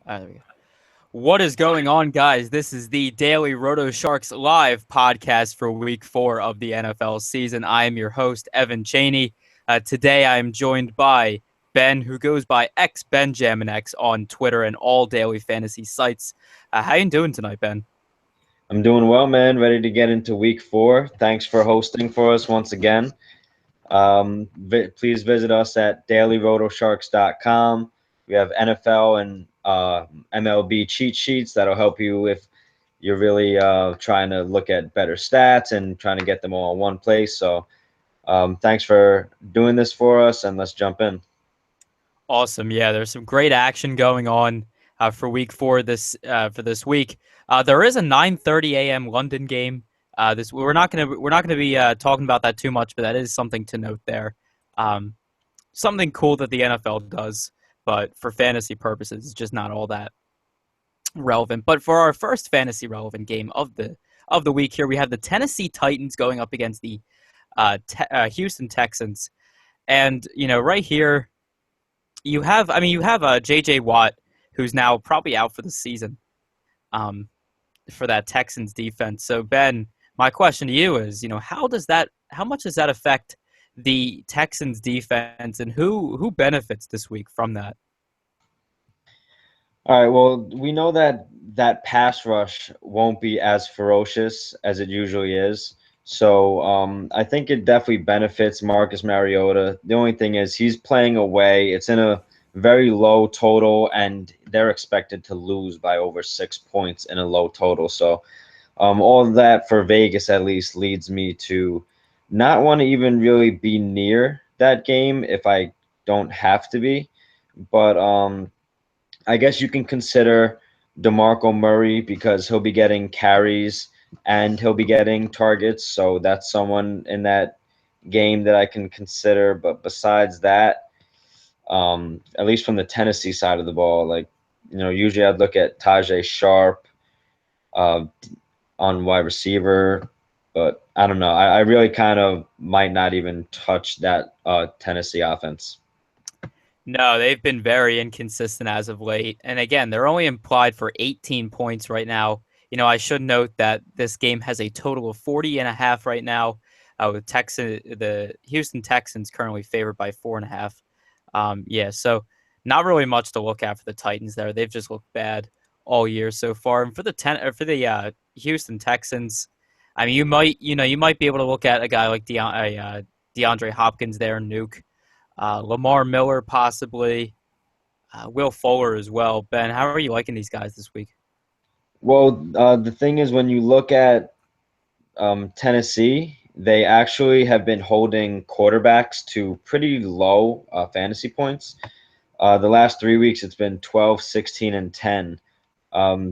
There we go. What is going on, guys? This is the Daily Roto Sharks live podcast for Week 4 of the NFL season. I am your host, Evan Cheney. Today, I am joined by Ben, who goes by xBenJamminx on Twitter and all daily fantasy sites. How you doing tonight, Ben? I'm doing well, man. Ready to get into Week 4. Thanks for hosting for us once again. Please visit us at dailyrotosharks.com. We have NFL and MLB cheat sheets that'll help you if you're really trying to look at better stats and trying to get them all in one place. So thanks for doing this for us, and let's jump in. Awesome. Yeah, there's some great action going on for Week 4 for this week. There is a 9:30 a.m. London game. We're not gonna be talking about that too much, but that is something to note there. Something cool that the NFL does, but for fantasy purposes, it's just not all that relevant. But for our first fantasy relevant game of the week here, we have the Tennessee Titans going up against the Houston Texans, and right here you have J.J. Watt, who's now probably out for the season, for that Texans defense. So Ben, my question to you is, how much does that affect the Texans defense, and who benefits this week from that? All right. Well, we know that pass rush won't be as ferocious as it usually is. So I think it definitely benefits Marcus Mariota. The only thing is he's playing away. It's in a very low total, and they're expected to lose by over 6 points in a low total. So all of that for Vegas at least leads me to not want to even really be near that game if I don't have to be. But I guess you can consider DeMarco Murray because he'll be getting carries and he'll be getting targets. So that's someone in that game that I can consider. But besides that, at least from the Tennessee side of the ball, usually I'd look at Tajay Sharp uh, on wide receiver. But I don't know. I really kind of might not even touch that Tennessee offense. No, they've been very inconsistent as of late. And again, they're only implied for 18 points right now. I should note that this game has a total of 40.5 right now, with the Houston Texans currently favored by 4.5. Yeah, so not really much to look at for the Titans there. They've just looked bad all year so far. And for the Houston Texans, I mean, you might be able to look at a guy like DeAndre Hopkins there, Nuke. Lamar Miller, possibly. Will Fuller as well. Ben, how are you liking these guys this week? Well, the thing is, when you look at Tennessee, they actually have been holding quarterbacks to pretty low fantasy points. The last 3 weeks, it's been 12, 16, and 10.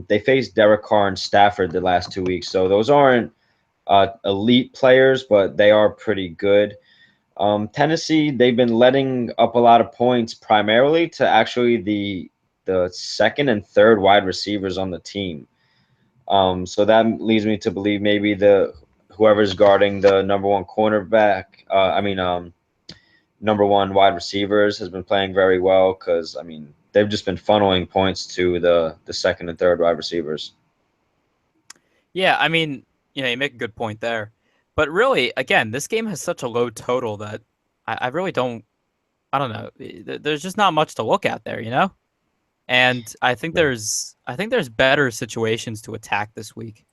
They faced Derek Carr and Stafford the last 2 weeks. So those aren't elite players, but they are pretty good. Tennessee, they've been letting up a lot of points primarily to actually the second and third wide receivers on the team. So that leads me to believe maybe the whoever's guarding the number one cornerback, number one wide receivers has been playing very well because they've just been funneling points to the second and third wide receivers. Yeah, you make a good point there. But really, again, this game has such a low total that I really don't. I don't know. There's just not much to look at there. And I think there's better situations to attack this week.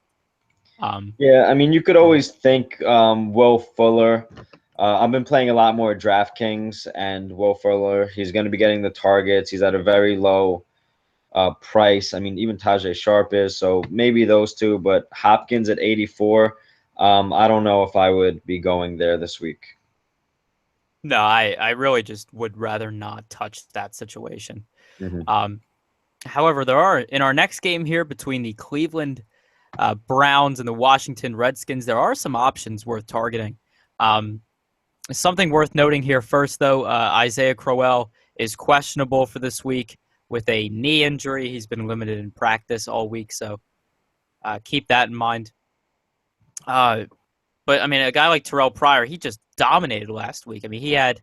Yeah, you could always think Will Fuller. I've been playing a lot more DraftKings, and Will Fuller, he's going to be getting the targets. He's at a very low price. Even Tajay Sharp is, so maybe those two. But Hopkins at 84, I don't know if I would be going there this week. No, I really just would rather not touch that situation. Hmm. Um, However, there are in our next game here between the Cleveland Browns and the Washington Redskins, there are some options worth targeting. Um, Something worth noting here first, though, Isaiah Crowell is questionable for this week with a knee injury. He's been limited in practice all week, so keep that in mind. But a guy like Terrell Pryor, he just dominated last week. He had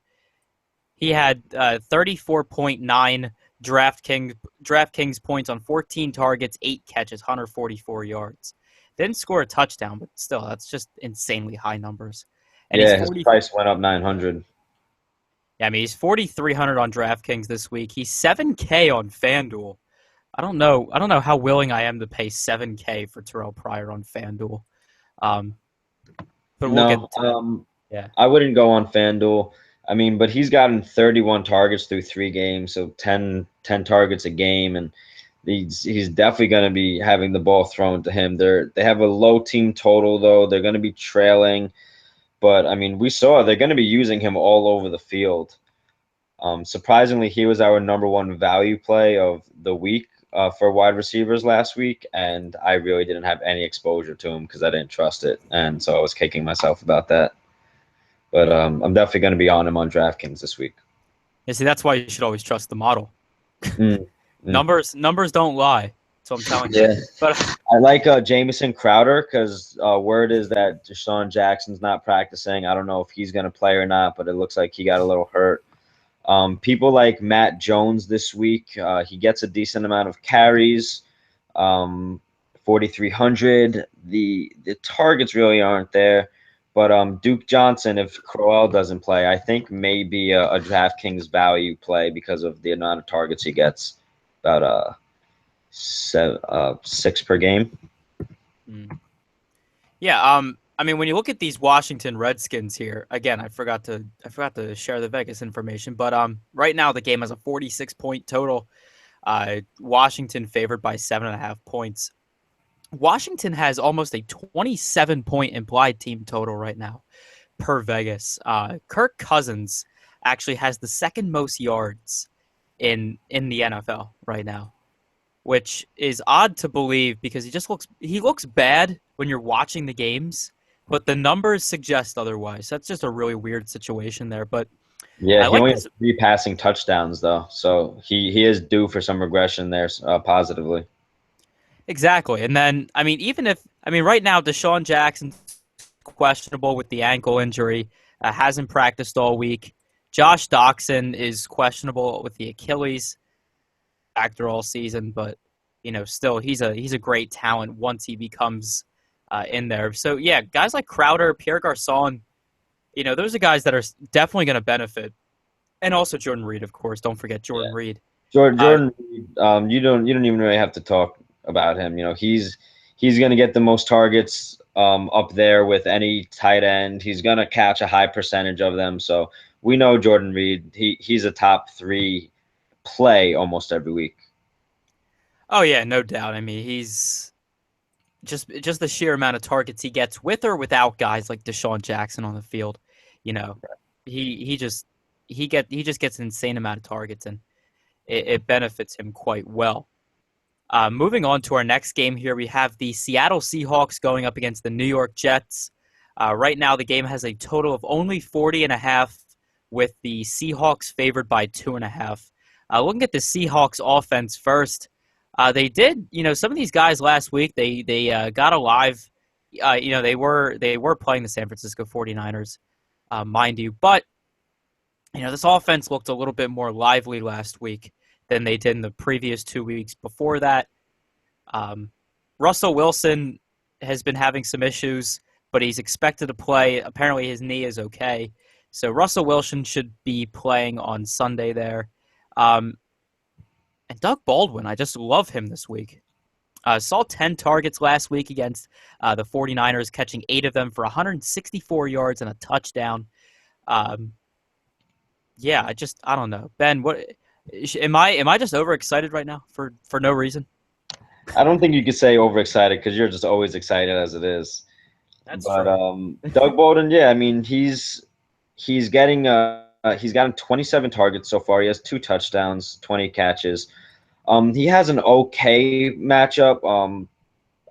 34.9 DraftKings points on 14 targets, 8 catches, 144 yards. Didn't score a touchdown, but still, that's just insanely high numbers. And Yeah, his price went up 900. Yeah, I mean, he's 4,300 on DraftKings this week. He's 7K on FanDuel. I don't know how willing I am to pay 7K for Terrell Pryor on FanDuel. But we'll get to that. Yeah. I wouldn't go on FanDuel. I mean, but he's gotten 31 targets through 3 games, so 10 targets a game, and he's definitely going to be having the ball thrown to him. They have a low team total, though. They're going to be trailing. But, I mean, we saw they're going to be using him all over the field. Surprisingly, he was our #1 value play of the week for wide receivers last week, and I really didn't have any exposure to him because I didn't trust it, and so I was kicking myself about that. But I'm definitely going to be on him on DraftKings this week. Yeah, see, that's why you should always trust the model. Mm. Numbers don't lie. So I'm telling you. But I like Jamison Crowder because word is that DeSean Jackson's not practicing. I don't know if he's going to play or not, but it looks like he got a little hurt. People like Matt Jones this week, he gets a decent amount of carries, 4,300. The targets really aren't there. But Duke Johnson, if Crowell doesn't play, I think maybe a DraftKings value play because of the amount of targets he gets, about 6 per game. Yeah, I mean, when you look at these Washington Redskins here, again, I forgot to share the Vegas information, but right now the game has a 46-point total. Washington favored by 7.5 points. Washington has almost a 27-point implied team total right now per Vegas. Kirk Cousins actually has the second most yards in the NFL right now, which is odd to believe because he looks bad when you're watching the games, but the numbers suggest otherwise. That's just a really weird situation there. But yeah, he only has 3 passing touchdowns though, so he is due for some regression there positively. Exactly. And then, I mean, right now, DeSean Jackson's questionable with the ankle injury, hasn't practiced all week. Josh Doxson is questionable with the Achilles factor all season, but, still, he's a great talent once he becomes in there. So, yeah, guys like Crowder, Pierre Garçon, those are guys that are definitely going to benefit. And also Jordan Reed, of course. Don't forget Jordan Reed. Jordan Reed, you don't even really have to talk about him. He's going to get the most targets up there with any tight end. He's going to catch a high percentage of them. So we know Jordan Reed. He's a top 3 play almost every week. Oh yeah, no doubt. I mean, he's just the sheer amount of targets he gets with or without guys like DeSean Jackson on the field. He just gets an insane amount of targets, and it benefits him quite well. Moving on to our next game here, we have the Seattle Seahawks going up against the New York Jets. Right now, the game has a total of only 40.5, with the Seahawks favored by 2.5. Looking at the Seahawks offense first, they did, some of these guys last week, they got alive. They were playing the San Francisco 49ers, mind you, but this offense looked a little bit more lively last week than they did in the previous 2 weeks before that. Russell Wilson has been having some issues, but he's expected to play. Apparently his knee is okay. So Russell Wilson should be playing on Sunday there. And Doug Baldwin, I just love him this week. Saw 10 targets last week against the 49ers, catching 8 of them for 164 yards and a touchdown. Yeah, I don't know. Ben, what... Am I just overexcited right now for no reason? I don't think you could say overexcited because you're just always excited as it is. That's true. Doug Baldwin, yeah, I mean he's getting he's gotten 27 targets so far. He has 2 touchdowns, 20 catches. He has an okay matchup.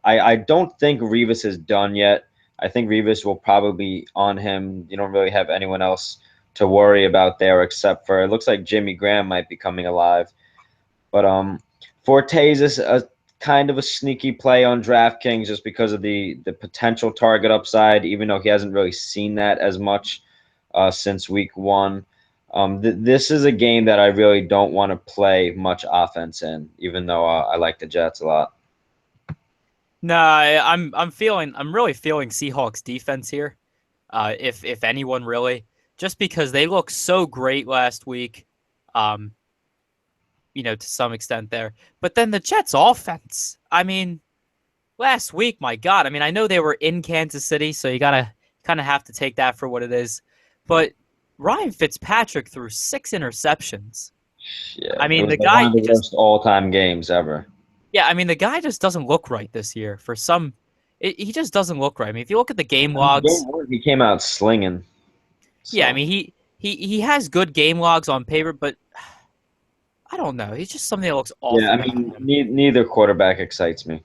I don't think Revis is done yet. I think Revis will probably be on him. You don't really have anyone else to worry about there, except for it looks like Jimmy Graham might be coming alive. But Fortes is a kind of a sneaky play on DraftKings just because of the potential target upside, even though he hasn't really seen that as much since week 1. This is a game that I really don't want to play much offense in, even though I like the Jets a lot. No, I'm really feeling Seahawks defense here. If anyone really, just because they look so great last week, um, to some extent there. But then the Jets offense. I mean, last week, my God. I mean, I know they were in Kansas City, so you gotta kind of have to take that for what it is. But Ryan Fitzpatrick threw 6 interceptions. Yeah, I it mean, was the like one guy of the just worst all-time games ever. yeah. I mean, the guy just doesn't look right this year. For some, he just doesn't look right. I mean, if you look at the game I mean, logs, game one, he came out slinging. yeah. I So mean, he has good game logs on paper, but I don't know. He's just something that looks yeah, awful I about mean, him. neither quarterback excites me.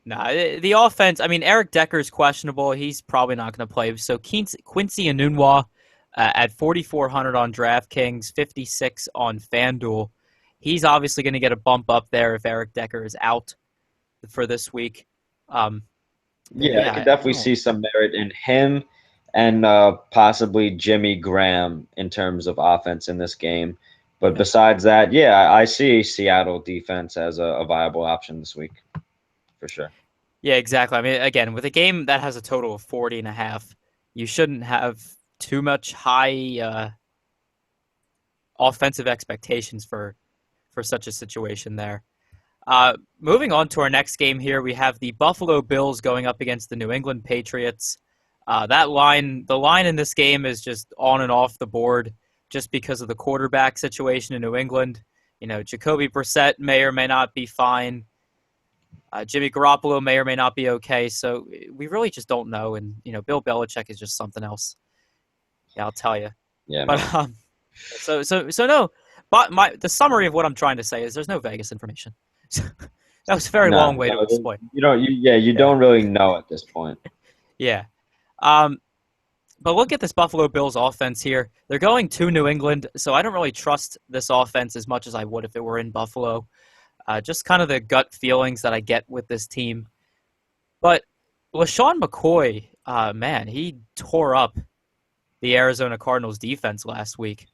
Nah, the offense. I mean, Eric Decker's questionable. He's probably not going to play. So Quincy Enunwa at 4,400 on DraftKings, 56 on FanDuel. He's obviously going to get a bump up there if Eric Decker is out for this week. Um, Yeah, I yeah, could I definitely don't. see some merit in him and possibly Jimmy Graham in terms of offense in this game. But Yeah, besides that, yeah, I see Seattle defense as a viable option this week for sure. yeah, exactly. I mean, again, with a game that has a total of 40.5, you shouldn't have too much high offensive expectations for such a situation there. Moving on to our next game here, we have the Buffalo Bills going up against the New England Patriots. The line in this game is just on and off the board just because of the quarterback situation in New England. Jacoby Brissett may or may not be fine. Jimmy Garoppolo may or may not be okay. So we really just don't know. And, Bill Belichick is just something else. Yeah, I'll tell you. Yeah, But man. so no. But the summary of what I'm trying to say is there's no Vegas information. That was a very long No, way to no, explain. you don't. Yeah, you Yeah. don't really know at this point. Yeah. Um, but look at this Buffalo Bills offense here. They're going to New England, so I don't really trust this offense as much as I would if it were in Buffalo. Just kind of the gut feelings that I get with this team. But LeSean McCoy, man, he tore up the Arizona Cardinals defense last week.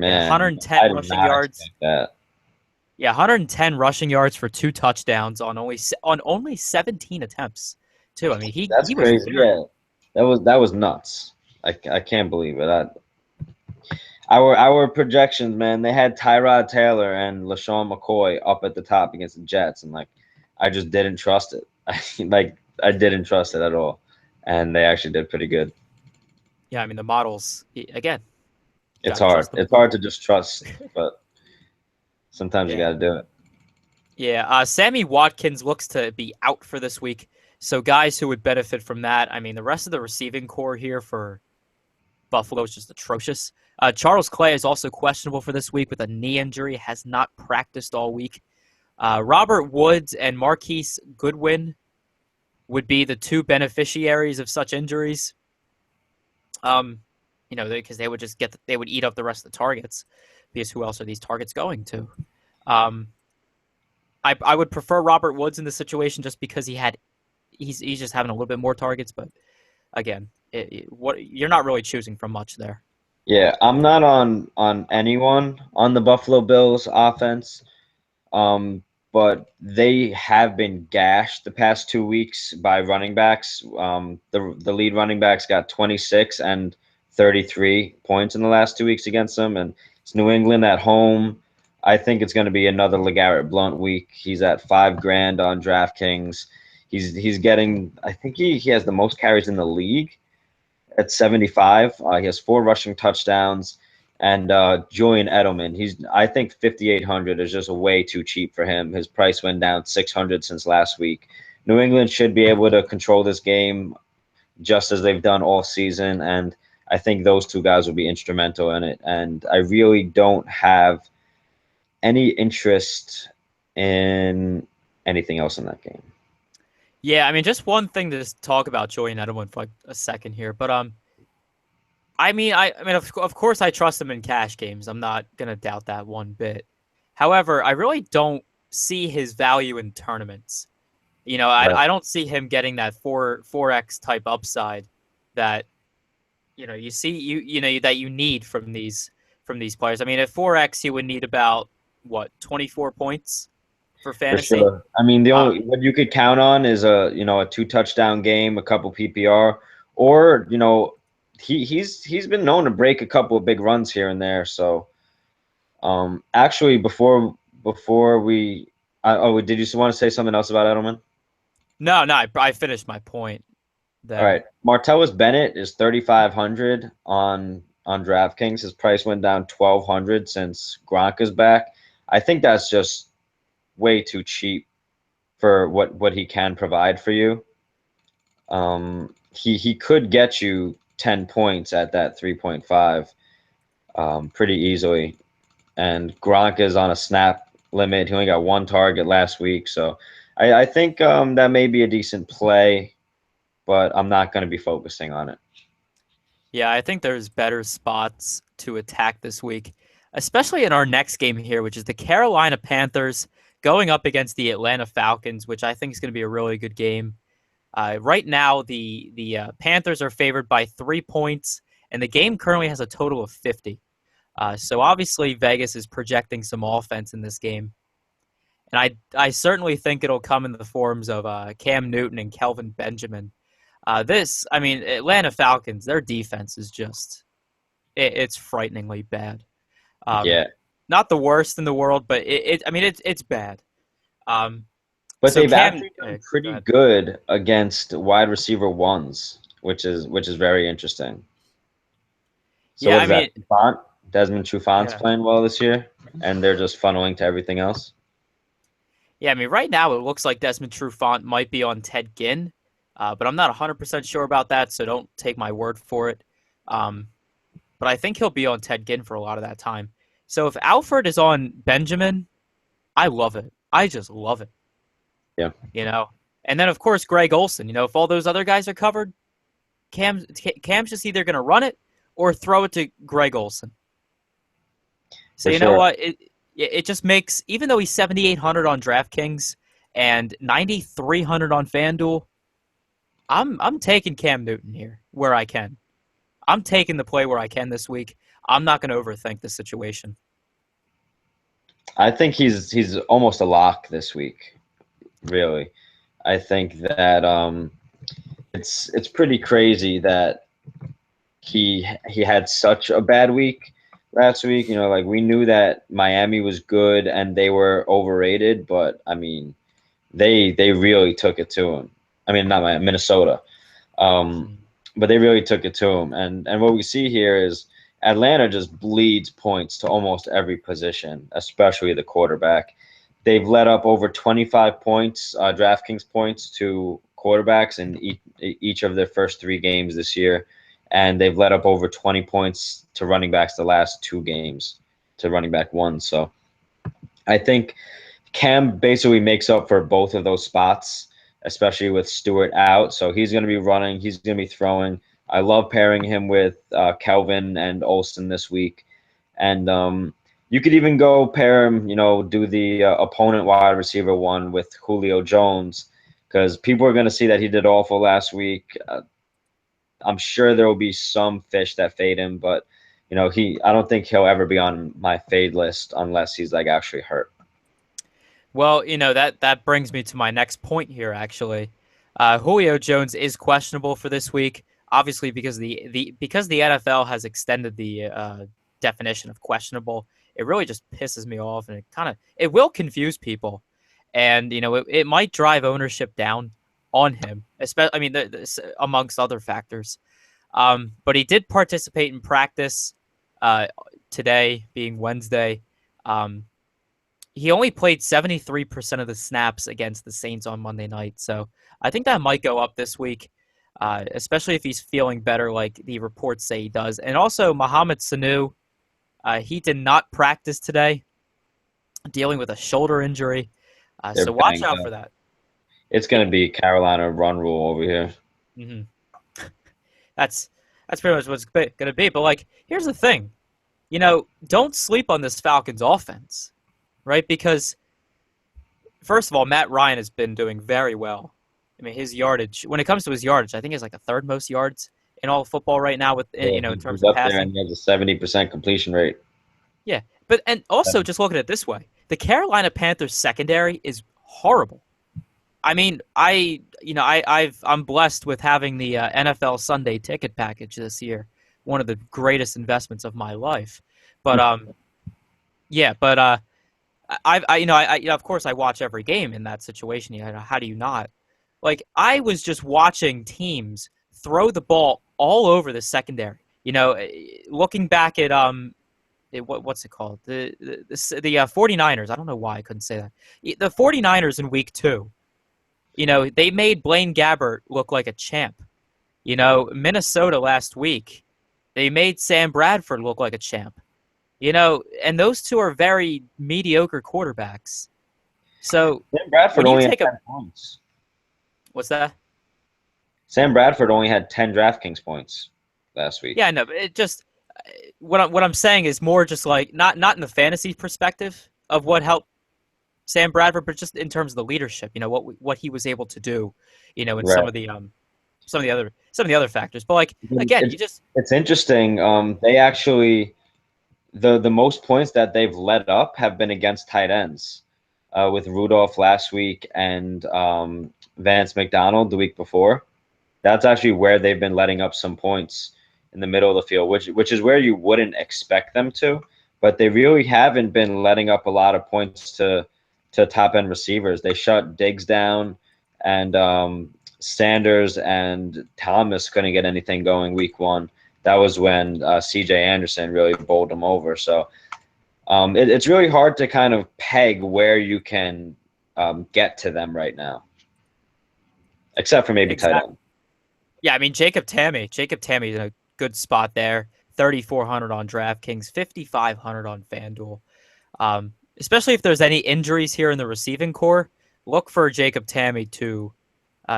He had Man, 110 I did rushing not yards. expect that. Yeah, 110 rushing yards for 2 touchdowns on only 17 attempts, too. I mean, That's he was crazy. very Yeah, that was nuts. I can't believe it. Our projections, man, they had Tyrod Taylor and LaShawn McCoy up at the top against the Jets, and I just didn't trust it. I didn't trust it at all, and they actually did pretty good. yeah. I mean, the models again. You It's got to hard. trust the It's model. hard to just trust, but sometimes you got Yeah, to do it. yeah. Sammy Watkins looks to be out for this week, so guys who would benefit from that. I mean, the rest of the receiving core here for Buffalo is just atrocious. Charles Clay is also questionable for this week with a knee injury. Has not practiced all week. Robert Woods and Marquise Goodwin would be the two beneficiaries of such injuries. Um, because they would just they would eat up the rest of the targets. Because who else are these targets going to? Um, I would prefer Robert Woods in this situation just because he's just having a little bit more targets. But again, what you're not really choosing from much there. Yeah, I'm not on anyone on the Buffalo Bills offense. But they have been gashed the past 2 weeks by running backs. The lead running backs got 26 and 33 points in the last 2 weeks against them, and it's New England at home. I think it's going to be another LeGarrette Blount week. He's at $5,000 on DraftKings. He's getting. I think he has the most carries in the league at 75. He has 4 rushing touchdowns. And Julian Edelman, I think 5,800 is just way too cheap for him. His price went down 600 since last week. New England should be able to control this game just as they've done all season, and I think those two guys will be instrumental in it. And I really don't have any interest in anything else in that game. Yeah, I mean, just one thing to just talk about Julian Edelman for like a second here, but I mean, of course, I trust him in cash games. I'm not gonna doubt that one bit. However, I really don't see his value in tournaments. Right. I don't see him getting that 4x type upside that you know you see you you know that you need from these from these players. I mean, at 4x, he would need about, 24 points for For fantasy. sure. I mean, the Uh, only what you could count on is a 2 touchdown game, a couple PPR, or he's been known to break a couple of big runs here and there. So actually before we did you want to say something else about Edelman? no, I finished my point All there. right, Martellus Bennett is 3,500 on DraftKings. His price went down 1,200 since Gronk is back. I think that's just way too cheap for what he can provide for you. He could get you 10 points at that 3.5 pretty easily. And Gronk is on a snap limit. He only got one target last week. So I think that may be a decent play, but I'm not going to be focusing on it. Yeah, I think there's better spots to attack this week, especially in our next game here, which is the Carolina Panthers going up against the Atlanta Falcons, which I think is going to be a really good game. Right now, the Panthers are favored by 3 points, and the game currently has a total of 50. So obviously, Vegas is projecting some offense in this game. And I certainly think it'll come in the forms of Cam Newton and Kelvin Benjamin. Atlanta Falcons, their defense is just, it's frighteningly bad. Yeah. Not the worst in the world, but it's bad. But So they've Cam, actually done go pretty ahead. good against wide receiver ones, which is very interesting. So Yeah, what I is that? mean, Desmond Trufant's yeah. playing well this year, and they're just funneling to everything else. Yeah, I mean, right now it looks like Desmond Trufant might be on Ted Ginn, but I'm not 100% sure about that, so don't take my word for it. But I think he'll be on Ted Ginn for a lot of that time. So if Alfred is on Benjamin, I love it. I just love it. Yeah. And then, of course, Greg Olsen. If all those other guys are covered, Cam's just either going to run it or throw it to Greg Olsen. So For you know sure. what? It just makes, even though he's 7,800 on DraftKings and 9,300 on FanDuel, I'm taking Cam Newton here where I can. I'm taking the play where I can this week. I'm not going to overthink the situation. I think he's almost a lock this week. Really, I think that it's pretty crazy that he had such a bad week last week. Like we knew that Miami was good and they were overrated, but I mean, they really took it to him. I mean, not Miami, Minnesota, but they really took it to him. And what we see here is Atlanta just bleeds points to almost every position, especially the quarterback. They've let up over 25 points, DraftKings points, to quarterbacks in each of their first 3 games this year. And they've let up over 20 points to running backs the last 2 games to running back 1. So I think Cam basically makes up for both of those spots, especially with Stewart out. So he's going to be running. He's going to be throwing. I love pairing him with Kelvin and Olsen this week. And you could even go pair him, do the opponent wide receiver one with Julio Jones, because people are going to see that he did awful last week. I'm sure there will be some fish that fade him, but I don't think he'll ever be on my fade list unless he's like actually hurt. Well, that brings me to my next point here. Actually, Julio Jones is questionable for this week, obviously because the NFL has extended the definition of questionable. It really just pisses me off, and it will confuse people, and it might drive ownership down on him, especially amongst other factors. But he did participate in practice today, being Wednesday. He only played 73% of the snaps against the Saints on Monday night, so I think that might go up this week, especially if he's feeling better like the reports say he does. And also, Mohamed Sanu, he did not practice today, dealing with a shoulder injury, They're so watch banged out up. for that. It's going to be Carolina run rule over here. Mm-hmm. That's pretty much what it's going to be. But, here's the thing. Don't sleep on this Falcons offense, right? Because, first of all, Matt Ryan has been doing very well. I mean, his yardage, when it comes to his yardage, I think he's like the 3rd most yards in all of football right now in Yeah, terms he's of up there passing. and he has a 70% completion rate. Yeah, but and also just look at it this way: the Carolina Panthers secondary is horrible. I mean, I'm blessed with having the NFL Sunday ticket package this year, one of the greatest investments of my life. But yeah, but of course I watch every game in that situation. How do you not? Like I was just watching teams throw the ball all over the secondary. Looking back at what's it called? The 49ers. I don't know why I couldn't say that. The 49ers in week 2. They made Blaine Gabbert look like a champ. Minnesota last week, they made Sam Bradford look like a champ. And those two are very mediocre quarterbacks. So Sam Bradford when you only had take 10 points. what's that? Sam Bradford only had 10 DraftKings points last week. Yeah, no, but it just what I'm saying is more just like not in the fantasy perspective of what helped Sam Bradford, but just in terms of the leadership. What he was able to do. In Right. some of the other factors. But like again, It's interesting. They actually the most points that they've let up have been against tight ends, with Rudolph last week and Vance McDonald the week before. That's actually where they've been letting up some points in the middle of the field, which is where you wouldn't expect them to. But they really haven't been letting up a lot of points to top end receivers. They shut Diggs down, and Sanders and Thomas couldn't get anything going week 1. That was when C.J. Anderson really bowled them over. So it's really hard to kind of peg where you can get to them right now, except for maybe tight exactly. end. Yeah, I mean Jacob Tamme. Jacob Tamme is in a good spot there. 3,400 on DraftKings, 5,500 on FanDuel. Especially if there's any injuries here in the receiving core, look for Jacob Tamme to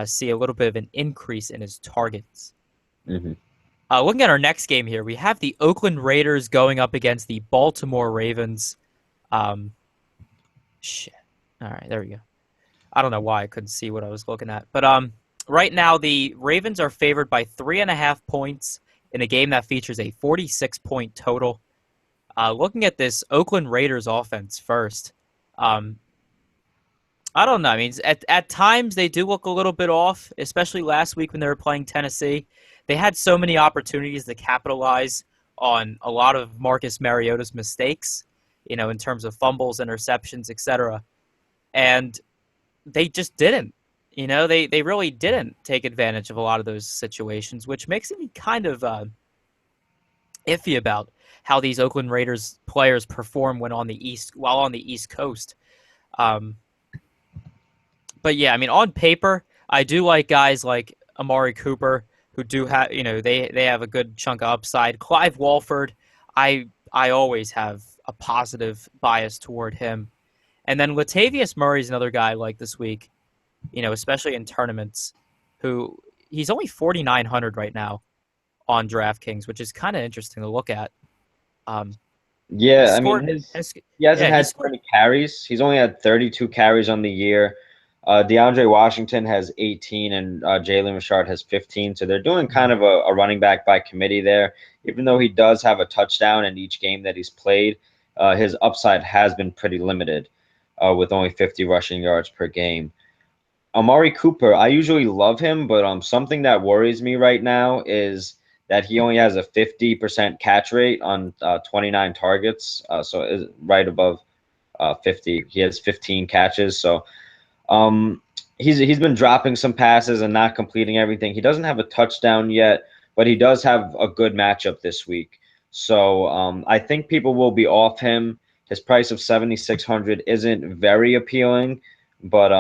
see a little bit of an increase in his targets. Mm-hmm. Looking at our next game here, we have the Oakland Raiders going up against the Baltimore Ravens. Shit. All right, there we go. I don't know why I couldn't see what I was looking at. But right now, the Ravens are favored by 3.5 points in a game that features a 46-point total. Looking at this Oakland Raiders offense first, I don't know. I mean, at times they do look a little bit off, especially last week when they were playing Tennessee. They had so many opportunities to capitalize on a lot of Marcus Mariota's mistakes, in terms of fumbles, interceptions, etc. And they just didn't. They really didn't take advantage of a lot of those situations, which makes me kind of iffy about how these Oakland Raiders players perform while on the East Coast. But yeah, I mean, on paper, I do like guys like Amari Cooper who do have, they have a good chunk of upside. Clive Walford, I always have a positive bias toward him. And then Latavius Murray's another guy like this week, especially in tournaments, who he's only 4,900 right now on DraftKings, which is kind of interesting to look at. Yeah, I mean, he hasn't had scored. 20 carries. He's only had 32 carries on the year. DeAndre Washington has 18 and Jalen Richard has 15. So they're doing kind of a running back by committee there. Even though he does have a touchdown in each game that he's played, his upside has been pretty limited, with only 50 rushing yards per game. Amari Cooper, I usually love him, but something that worries me right now is that he only has a 50% catch rate on 29 targets. So is right above 50. He has 15 catches. So he's been dropping some passes and not completing everything. He doesn't have a touchdown yet, but he does have a good matchup this week. So I think people will be off him. His price of 7,600 isn't very appealing, but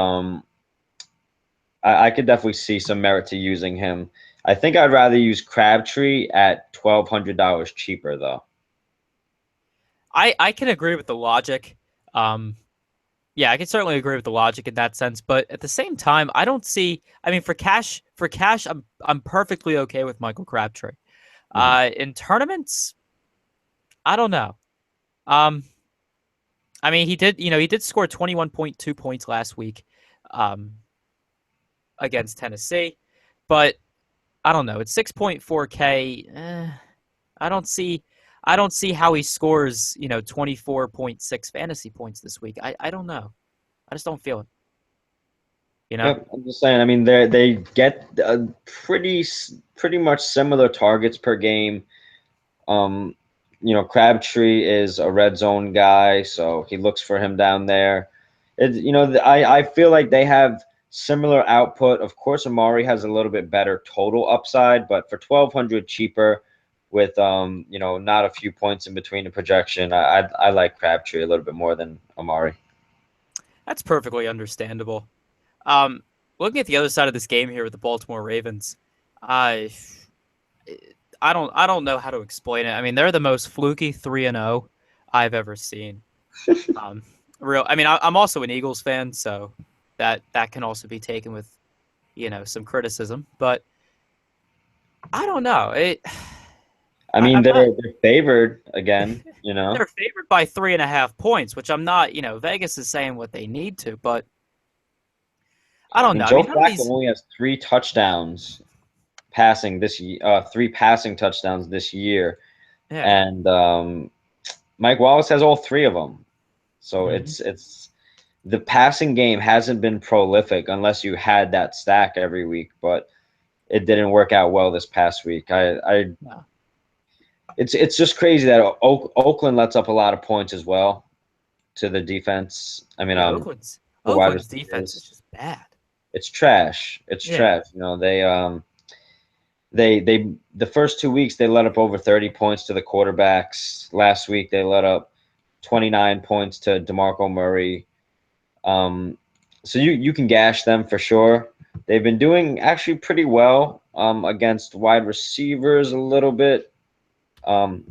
I could definitely see some merit to using him. I think I'd rather use Crabtree at $1,200 cheaper, though. I can agree with the logic. Yeah, I can certainly agree with the logic in that sense, but at the same time, I don't see. I mean, for cash, I'm perfectly okay with Michael Crabtree. In tournaments, I don't know. I mean, he did score 21.2 points last week, against Tennessee, but I don't know. It's 6.4K. I don't see I don't see how he scores, 24.6 fantasy points this week. I don't know. I just don't feel it. Yep, I'm just saying. I mean, they get pretty much similar targets per game. Crabtree is a red zone guy, so he looks for him down there. I feel like they have similar output. Of course, Amari has a little bit better total upside, but for 1,200 cheaper, with not a few points in between the projection, I like Crabtree a little bit more than Amari. That's perfectly understandable. Looking at the other side of this game here with the Baltimore Ravens, I don't know how to explain it. I mean, they're the most fluky 3-0 I've ever seen. I'm also an Eagles fan, so that can also be taken with some criticism. But I don't know. They're favored again. They're favored by 3.5 points, which I'm not. Vegas is saying what they need to, but I don't know. Joe Flacco only has 3 touchdowns passing this year, 3 passing touchdowns this year, and Mike Wallace has all 3 of them. So it's the passing game hasn't been prolific unless you had that stack every week, but it didn't work out well this past week. It's just crazy that Oakland lets up a lot of points as well to the defense. I mean, Oakland's defense is just bad. It's trash. It's trash. They the first 2 weeks they let up over 30 points to the quarterbacks. Last week they let up 29 points to DeMarco Murray. So you can gash them for sure. They've been doing actually pretty well against wide receivers a little bit. No,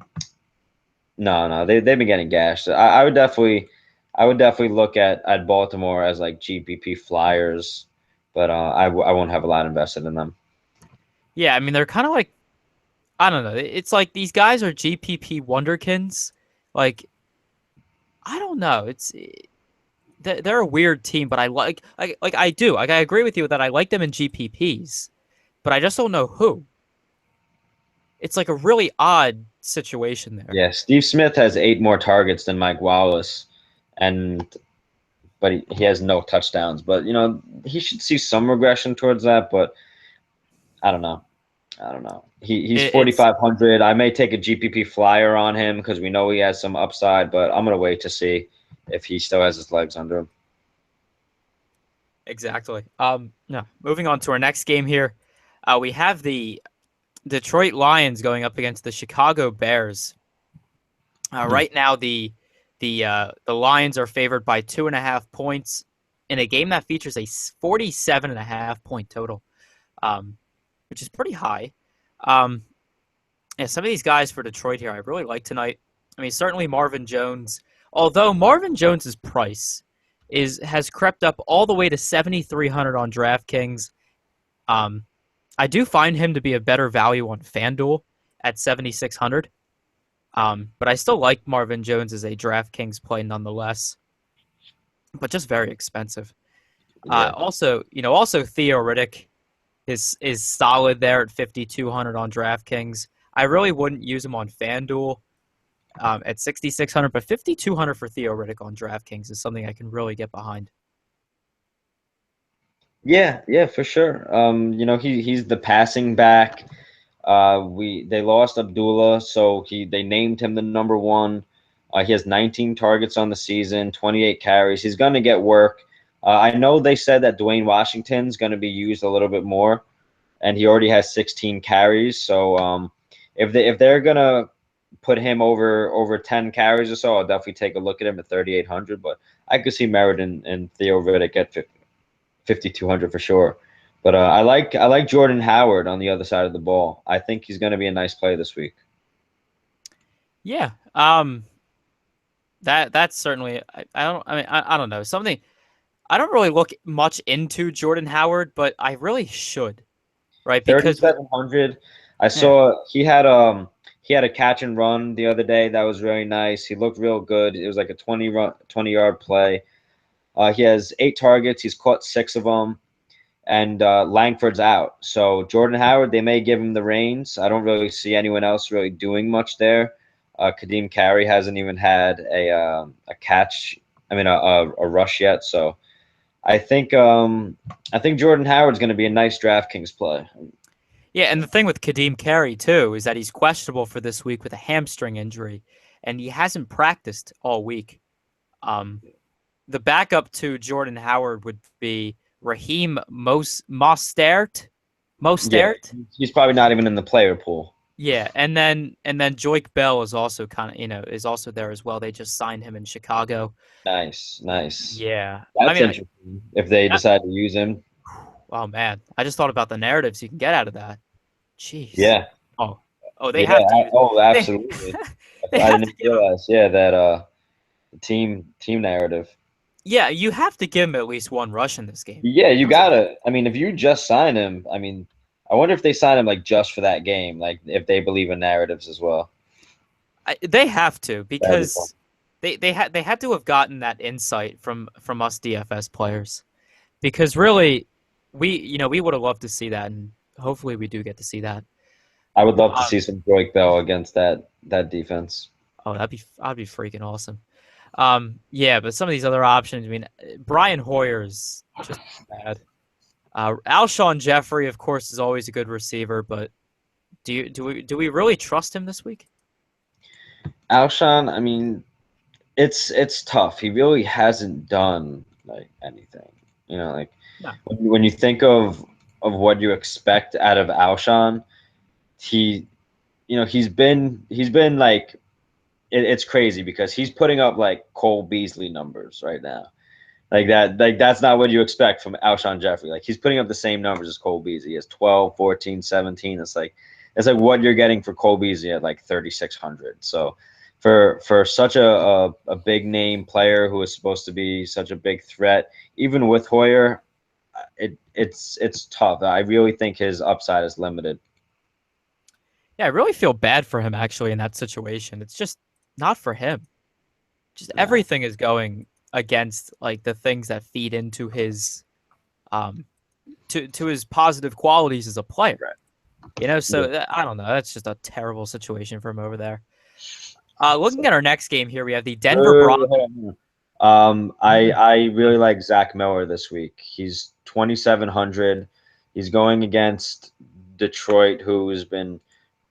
they've been getting gashed. I would definitely look at Baltimore as like GPP flyers, but I won't have a lot invested in them. Yeah, I mean they're kind of like, I don't know. It's like these guys are GPP wonderkins. Like, I don't know. They're a weird team, but I agree with you that I like them in GPPs, but I just don't know who. It's like a really odd situation there. Yeah, Steve Smith has 8 more targets than Mike Wallace, but he has no touchdowns. But he should see some regression towards that. But I don't know. He's 4,500. I may take a GPP flyer on him because we know he has some upside, but I'm gonna wait to see if he still has his legs under him. Exactly. No. Moving on to our next game here, we have the Detroit Lions going up against the Chicago Bears. Right now, the Lions are favored by 2.5 points in a game that features a 47.5 point total, which is pretty high. Some of these guys for Detroit here I really like tonight. I mean, certainly Marvin Jones. Although Marvin Jones's price has crept up all the way to 7,300 on DraftKings. I do find him to be a better value on FanDuel at 7,600. But I still like Marvin Jones as a DraftKings play nonetheless. But just very expensive. Yeah. Also Theo Riddick is solid there at 5,200 on DraftKings. I really wouldn't use him on FanDuel at 6,600, but 5,200 for Theo Riddick on DraftKings is something I can really get behind. Yeah, for sure. He's the passing back. They lost Abdullah, so they named him the number 1. He has 19 targets on the season, 28 carries. He's going to get work. I know they said that Dwayne Washington's going to be used a little bit more, and he already has 16 carries. So if they're going to put him over 10 carries or so, I'll definitely take a look at him at 3,800. But I could see merit in Theo Riddick at 5,200 for sure. But I like Jordan Howard on the other side of the ball. I think he's going to be a nice play this week. Yeah. That's certainly I don't know. Something I don't really look much into Jordan Howard, but I really should. Right? Because 3,700. I saw he had a catch and run the other day that was really nice. He looked real good. It was like a 20-yard play. He has 8 targets. He's caught 6 of them. And Langford's out. So Jordan Howard, they may give him the reins. I don't really see anyone else really doing much there. Kareem Carey hasn't even had a catch. I mean, a rush yet. So I think Jordan Howard's going to be a nice DraftKings play. Yeah, and the thing with Kareem Carey too is that he's questionable for this week with a hamstring injury, and he hasn't practiced all week. Um, the backup to Jordan Howard would be Raheem Mostert. Yeah, Mostert. he's probably not even in the player pool. Yeah, and then Joik Bell is also kind of is also there as well. They just signed him in Chicago. Nice, nice. Yeah, I That's mean, interesting. If they decide to use him, oh man, I just thought about the narratives you can get out of that. Jeez. yeah, Oh, they yeah. have to use. Oh, They, absolutely. they I have to didn't give him. realize. Yeah, that team narrative. Yeah, you have to give him at least one rush in this game. Yeah, He you doesn't get. gotta. I mean, if you just sign him, I mean, I wonder if they sign him like just for that game, like if they believe in narratives as well. They have to That'd be fun. because they had to have gotten that insight from us DFS players because really we would have loved to see that, and hopefully we do get to see that. I would love to Um, see some Joik Bell against that defense. oh, that'd be freaking awesome. Yeah, but some of these other options, I mean, Brian Hoyer is just bad. Alshon Jeffery, of course, is always a good receiver, but do we really trust him this week? Alshon, I mean, it's tough. He really hasn't done like anything. You know, like No. when you think of what you expect out of Alshon, he, he's been like it's crazy because he's putting up like Cole Beasley numbers right now. Like that's not what you expect from Alshon Jeffery. Like he's putting up the same numbers as Cole Beasley. He has 12, 14, 17. It's like what you're getting for Cole Beasley at like 3,600. So for such a big name player who is supposed to be such a big threat, even with Hoyer, it's tough. I really think his upside is limited. Yeah, I really feel bad for him actually in that situation. It's just not for him. Just No. everything is going against like the things that feed into his um to his positive qualities as a player. Right. So I don't know. That's just a terrible situation for him over there. Looking at our next game here, we have the Denver Broncos. I really like Zach Miller this week. He's 2,700. He's going against Detroit, who has been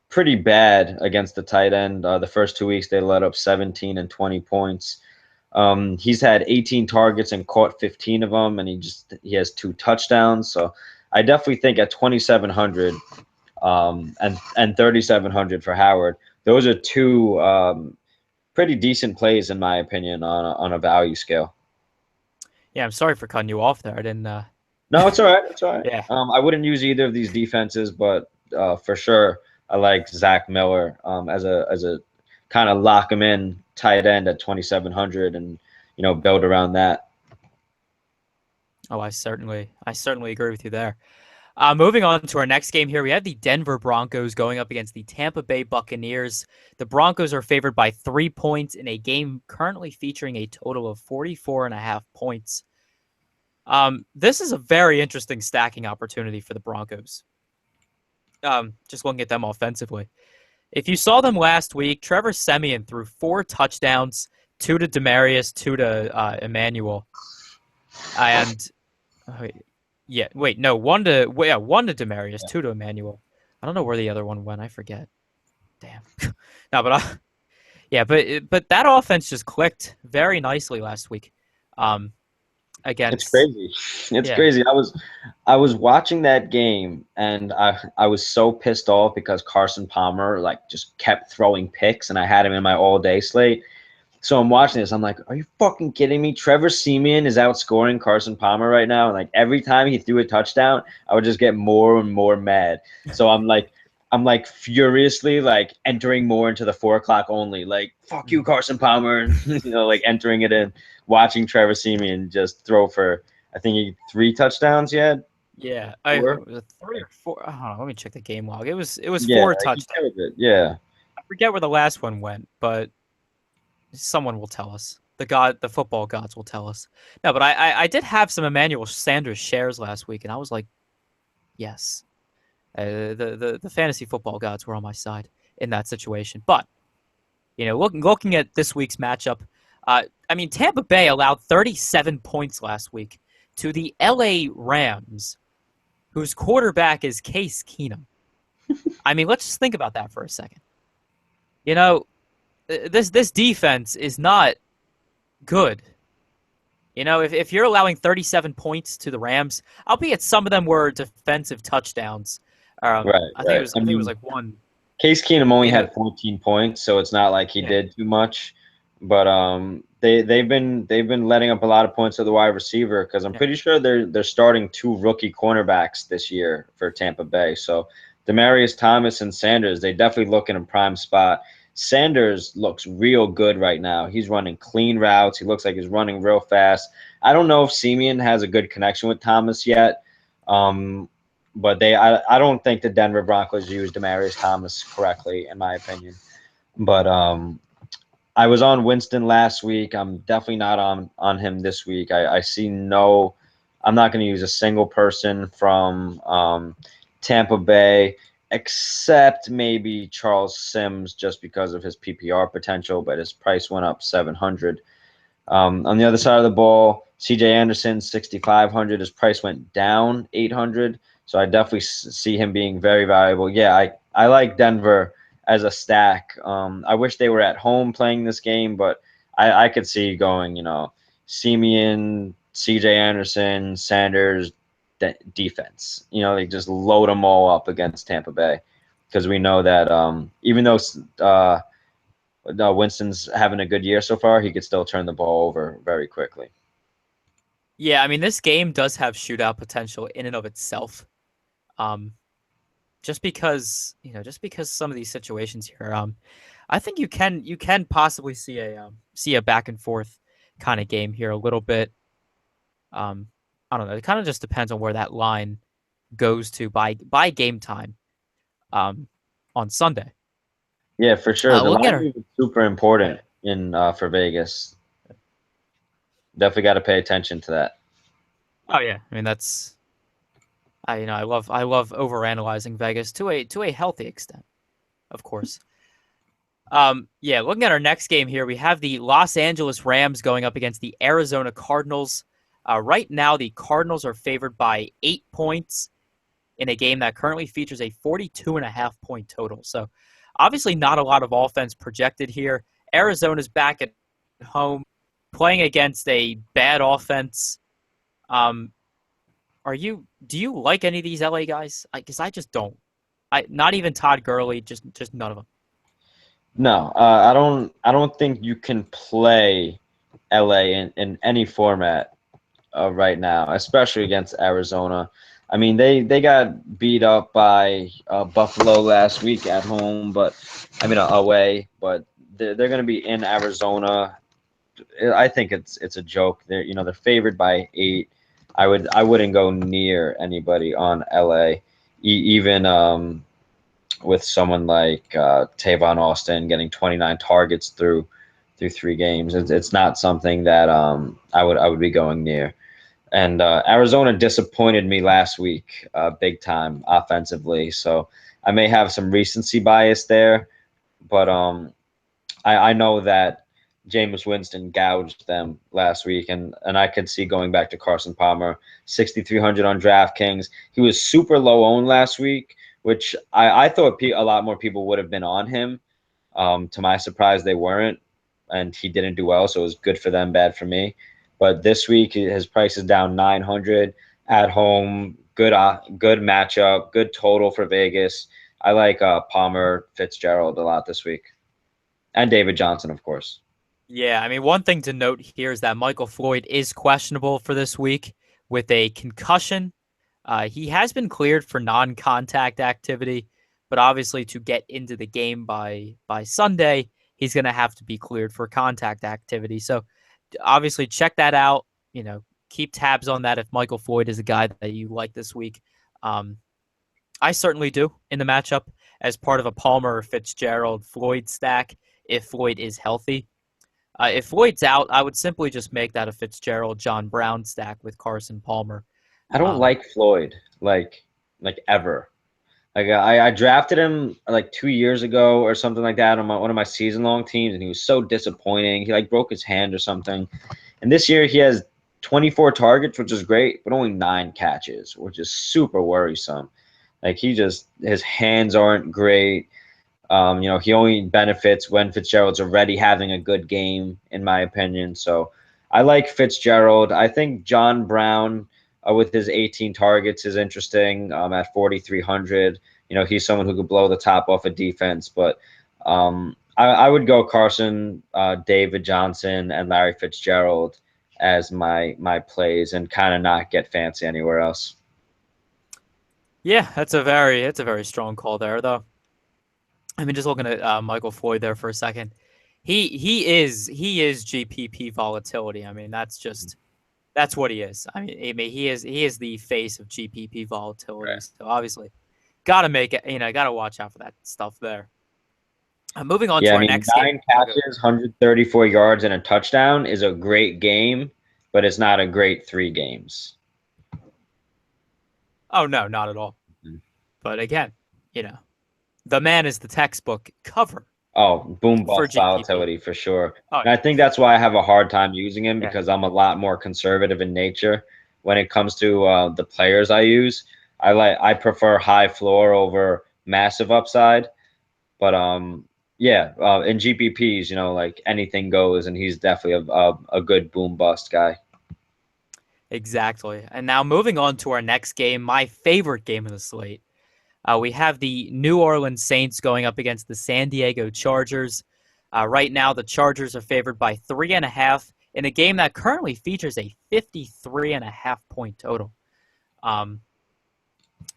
pretty bad against the tight end. The first 2 weeks they let up 17 and 20 points. He's had 18 targets and caught 15 of them, and he has 2 touchdowns. So I definitely think at 2,700 and 3,700 for Howard, those are two pretty decent plays in my opinion on a value scale. Yeah, I'm sorry for cutting you off there. I didn't. No, it's all right. It's all right. Yeah. I wouldn't use either of these defenses, but for sure, I like Zach Miller as a kind of lock him in tight end at 2,700 and build around that. Oh, I certainly agree with you there. Moving on to our next game here, we have the Denver Broncos going up against the Tampa Bay Buccaneers. The Broncos are favored by 3 points in a game currently featuring a total of 44.5 points. This is a very interesting stacking opportunity for the Broncos. Just looking at them offensively. If you saw them last week, Trevor Siemian threw 4 touchdowns, 2 to Demaryius, 2 to Emmanuel. And yeah, wait, no, one to Demaryius, 2 to Emmanuel. I don't know where the other one went. I forget. Damn. No, but yeah, but that offense just clicked very nicely last week. It's Against crazy. It's yeah. crazy. I was watching that game and I was so pissed off because Carson Palmer like just kept throwing picks and I had him in my all day slate. So I'm watching this. I'm like, are you fucking kidding me? Trevor Siemian is outscoring Carson Palmer right now. And like every time he threw a touchdown, I would just get more and more mad. So I'm like furiously like entering more into the 4 o'clock only. Like, fuck you, Carson Palmer. Like entering it in, watching Trevor Siemian just throw for I think 3 touchdowns yet. Yeah, Four. was it 3 or 4? I don't know. Let me check the game log. It was Yeah, 4 he touchdowns. killed it. Yeah. I forget where the last one went, but someone will tell us. The football gods will tell us. No, but I did have some Emmanuel Sanders shares last week, and I was like, yes, the fantasy football gods were on my side in that situation. But Looking at this week's matchup, I mean, Tampa Bay allowed 37 points last week to the LA Rams, whose quarterback is Case Keenum. I mean, let's just think about that for a second. This defense is not good. If you're allowing 37 points to the Rams, albeit some of them were defensive touchdowns. Right, I think right. it was. I think it was like one. Case Keenum only You know, had 14 points, so it's not like he yeah, did too much. But they've been letting up a lot of points to the wide receiver because I'm yeah. pretty sure they're starting 2 rookie cornerbacks this year for Tampa Bay. So Demaryius Thomas and Sanders, they definitely look in a prime spot. Sanders looks real good right now. He's running clean routes. He looks like he's running real fast. I don't know if Simeon has a good connection with Thomas yet. But I don't think the Denver Broncos used Demaryius Thomas correctly, in my opinion. But I was on Winston last week. I'm definitely not on him this week. I see no. I'm not going to use a single person from Tampa Bay, except maybe Charles Sims, just because of his PPR potential. But his price went up 700. On the other side of the ball, C.J. Anderson 6,500. His price went down 800. So I definitely see him being very valuable. Yeah, I like Denver as a stack. I wish they were at home playing this game, but I could see going, Simeon, C.J. Anderson, Sanders defense. They just load them all up against Tampa Bay because we know that even though Winston's having a good year so far, he could still turn the ball over very quickly. Yeah, I mean, this game does have shootout potential in and of itself. Just because some of these situations here, I think you can possibly see a back and forth kind of game here a little bit. I don't know. It kind of just depends on where that line goes to by game time, on Sunday. Yeah, for sure. The Look at line her. move is super important in for Vegas. Definitely got to pay attention to that. Oh yeah, I mean that's I love overanalyzing Vegas to a healthy extent, of course. Yeah, looking at our next game here, we have the Los Angeles Rams going up against the Arizona Cardinals. Right now, the Cardinals are favored by 8 points in a game that currently features a 42.5 point total. So, obviously, not a lot of offense projected here. Arizona's back at home, playing against a bad offense. Do you like any of these LA guys? Because I just don't. Not even Todd Gurley, just none of them. No, I don't think you can play LA in any format right now, especially against Arizona. I mean, they got beat up by Buffalo last week at home, but I mean away. But they're going to be in Arizona. I think it's a joke. They're favored by 8. I wouldn't go near anybody on LA, even with someone like Tavon Austin getting 29 targets through 3 games. It's not something that I would be going near. And Arizona disappointed me last week, big time offensively. So I may have some recency bias there, but I know that Jameis Winston gouged them last week, and I could see going back to Carson Palmer, 6,300 on DraftKings. He was super low owned last week, which I thought a lot more people would have been on him. To my surprise, they weren't, and he didn't do well, so it was good for them, bad for me. But this week, his price is down 900 at home. Good matchup, good total for Vegas. I like Palmer Fitzgerald a lot this week, and David Johnson, of course. Yeah, I mean, one thing to note here is that Michael Floyd is questionable for this week with a concussion. He has been cleared for non-contact activity, but obviously to get into the game by Sunday, he's going to have to be cleared for contact activity. So obviously check that out. Keep tabs on that if Michael Floyd is a guy that you like this week. I certainly do in the matchup as part of a Palmer Fitzgerald Floyd stack if Floyd is healthy. If Floyd's out, I would simply just make that a Fitzgerald John Brown stack with Carson Palmer. I don't Um, like Floyd, like ever. Like I drafted him like 2 years ago or something like that on one of my season long teams, and he was so disappointing. He like broke his hand or something. And this year he has 24 targets, which is great, but only 9 catches, which is super worrisome. Like his hands aren't great. He only benefits when Fitzgerald's already having a good game, in my opinion. So I like Fitzgerald. I think John Brown, with his 18 targets, is interesting at 4,300. He's someone who could blow the top off a defense. But I would go Carson, David Johnson, and Larry Fitzgerald as my plays, and kind of not get fancy anywhere else. Yeah, that's a very strong call there, though. I mean, just looking at Michael Floyd there for a second. He is GPP volatility. I mean, that's what he is. I mean, he is the face of GPP volatility. Right. So obviously, gotta make it. Gotta watch out for that stuff there. Moving on Yeah, to I our mean, next game. 9 catches, 134 yards, and a touchdown is a great game, but it's not a great 3 games. Oh no, not at all. Mhm. But again, the man is the textbook cover Oh, boom for bust GPP. volatility for sure. Oh And I think that's why I have a hard time using him, yeah, because I'm a lot more conservative in nature when it comes to the players I use. I prefer high floor over massive upside. But yeah, in GPPs, like anything goes, and he's definitely a good boom bust guy. exactly. And now moving on to our next game, my favorite game of the slate. We have the New Orleans Saints going up against the San Diego Chargers. Right now, the Chargers are favored by 3.5 in a game that currently features a 53.5 point total.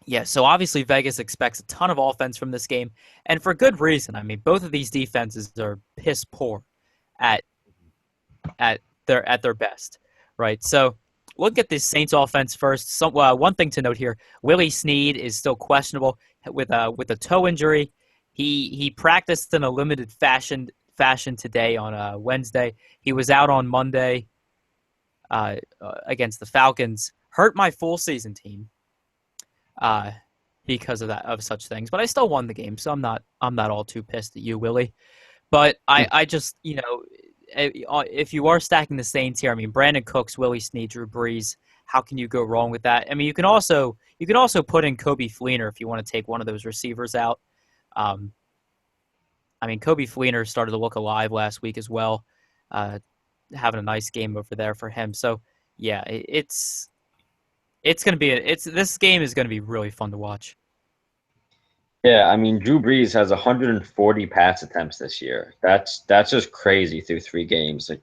Yeah, so obviously Vegas expects a ton of offense from this game, and for good reason. I mean, both of these defenses are piss poor at their best, right? So look at this Saints offense first. So, one thing to note here: Willie Snead is still questionable with a toe injury. He practiced in a limited fashion today on Wednesday. He was out on Monday against the Falcons. Hurt my full season team because of such things, but I still won the game, so I'm not all too pissed at you, Willie. But I just if you are stacking the Saints here, I mean, Brandon Cooks, Willie Snead, Drew Brees, how can you go wrong with that? I mean, you can also put in Kobe Fleener if you want to take one of those receivers out. I mean, Kobe Fleener started to look alive last week as well, having a nice game over there for him. So yeah, it's gonna be this game is gonna be really fun to watch. Yeah, I mean, Drew Brees has 140 pass attempts this year. That's just crazy through 3 games. Like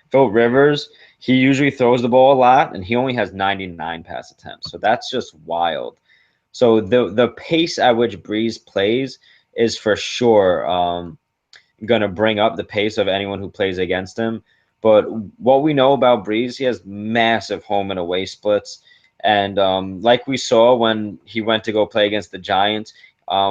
Phil Rivers, he usually throws the ball a lot, and he only has 99 pass attempts. So that's just wild. So the pace at which Brees plays is for sure going to bring up the pace of anyone who plays against him. But what we know about Brees, he has massive home and away splits. And like we saw when he went to go play against the Giants,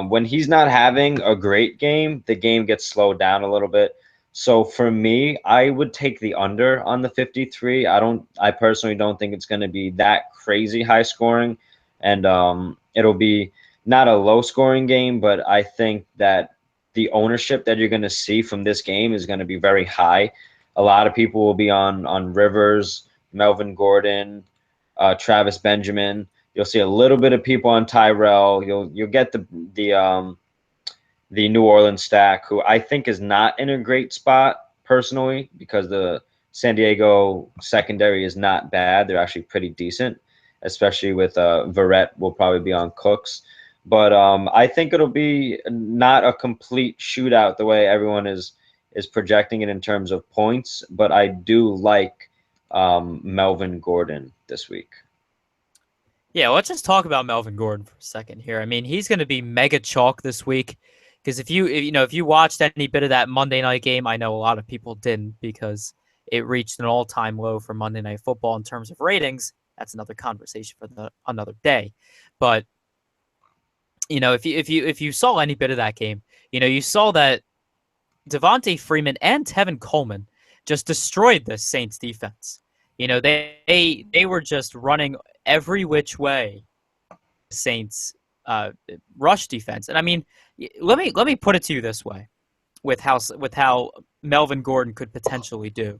when he's not having a great game, the game gets slowed down a little bit. So for me, I would take the under on the 53. I personally don't think it's going to be that crazy high scoring, and it'll be not a low scoring game, but I think that the ownership that you're going to see from this game is going to be very high. A lot of people will be on Rivers, Melvin Gordon, Travis Benjamin. You'll see a little bit of people on Tyrell. You'll get the New Orleans stack, who I think is not in a great spot personally, because the San Diego secondary is not bad. They're actually pretty decent, especially with Verrett will probably be on Cooks. But I think it'll be not a complete shootout the way everyone is projecting it in terms of points. But I do like Melvin Gordon this week. Yeah, let's just talk about Melvin Gordon for a second here. I mean, he's going to be mega chalk this week because if you watched any bit of that Monday night game, I know a lot of people didn't because it reached an all-time low for Monday Night Football in terms of ratings. That's another conversation for another day. But if you saw any bit of that game, you saw that Devontae Freeman and Tevin Coleman just destroyed the Saints defense. They were just running every which way. Saints rush defense. And I mean, let me put it to you this way, with how Melvin Gordon could potentially do.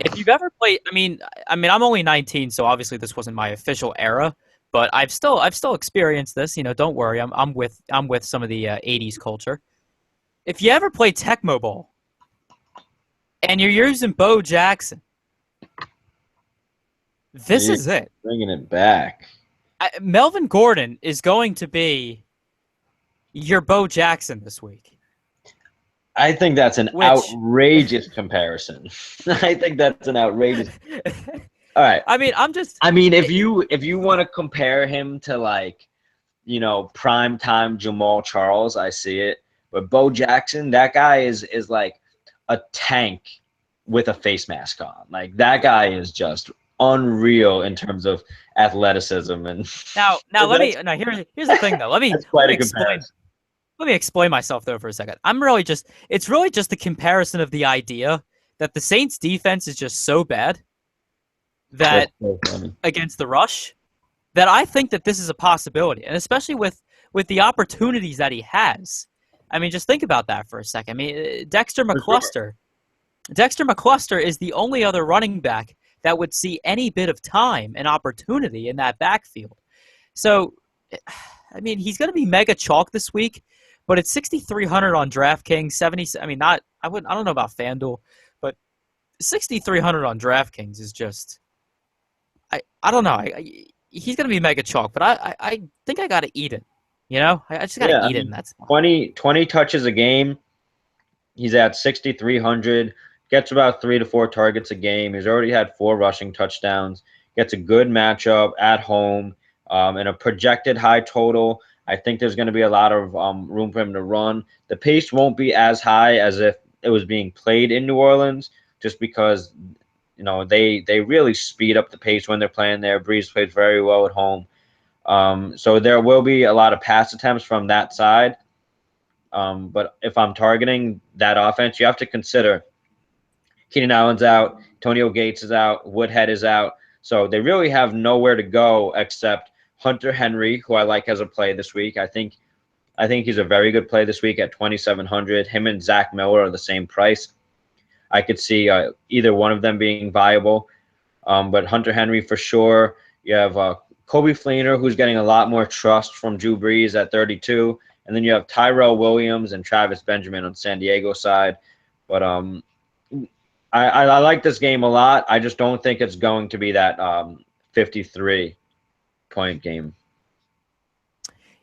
If you've ever played, I mean, I'm only 19, so obviously this wasn't my official era, but I've still experienced this. Don't worry, I'm with some of the '80s culture. If you ever play Tecmo Bowl, and you're using Bo Jackson, this is it. Bringing it back. Melvin Gordon is going to be your Bo Jackson this week. I think that's an outrageous comparison. I think that's an outrageous. All right. I mean, if you want to compare him to prime time Jamal Charles, I see it. But Bo Jackson, that guy is like a tank with a face mask on. Like, that guy is just unreal in terms of athleticism. And now here's the thing though. Let me explain myself though for a second. It's really just the comparison of the idea that the Saints defense is just so bad that against the rush that I think that this is a possibility, and especially with the opportunities that he has. I mean, just think about that for a second. I mean, Dexter McCluster is the only other running back that would see any bit of time and opportunity in that backfield. So, I mean, he's going to be mega chalk this week, but it's 6,300 on DraftKings. 70. I mean, I don't know about FanDuel, but 6,300 on DraftKings is just. I don't know. He's going to be mega chalk, but I think I got to eat it. I just got to eat it. And that's 20 touches a game. He's at 6,300. Gets about 3 to 4 targets a game. He's already had 4 rushing touchdowns. Gets a good matchup at home and a projected high total. I think there's going to be a lot of room for him to run. The pace won't be as high as if it was being played in New Orleans, just because they really speed up the pace when they're playing there. Breeze plays very well at home. So there will be a lot of pass attempts from that side. But if I'm targeting that offense, you have to consider Keenan Allen's out, Antonio Gates is out, Woodhead is out. So they really have nowhere to go except Hunter Henry, who I like as a play this week. I think he's a very good play this week at 2,700. Him and Zach Miller are the same price. I could see either one of them being viable. But Hunter Henry for sure. You have Kobe Fleener, who's getting a lot more trust from Drew Brees at 32. And then you have Tyrell Williams and Travis Benjamin on San Diego side. But I like this game a lot. I just don't think it's going to be that 53-point game.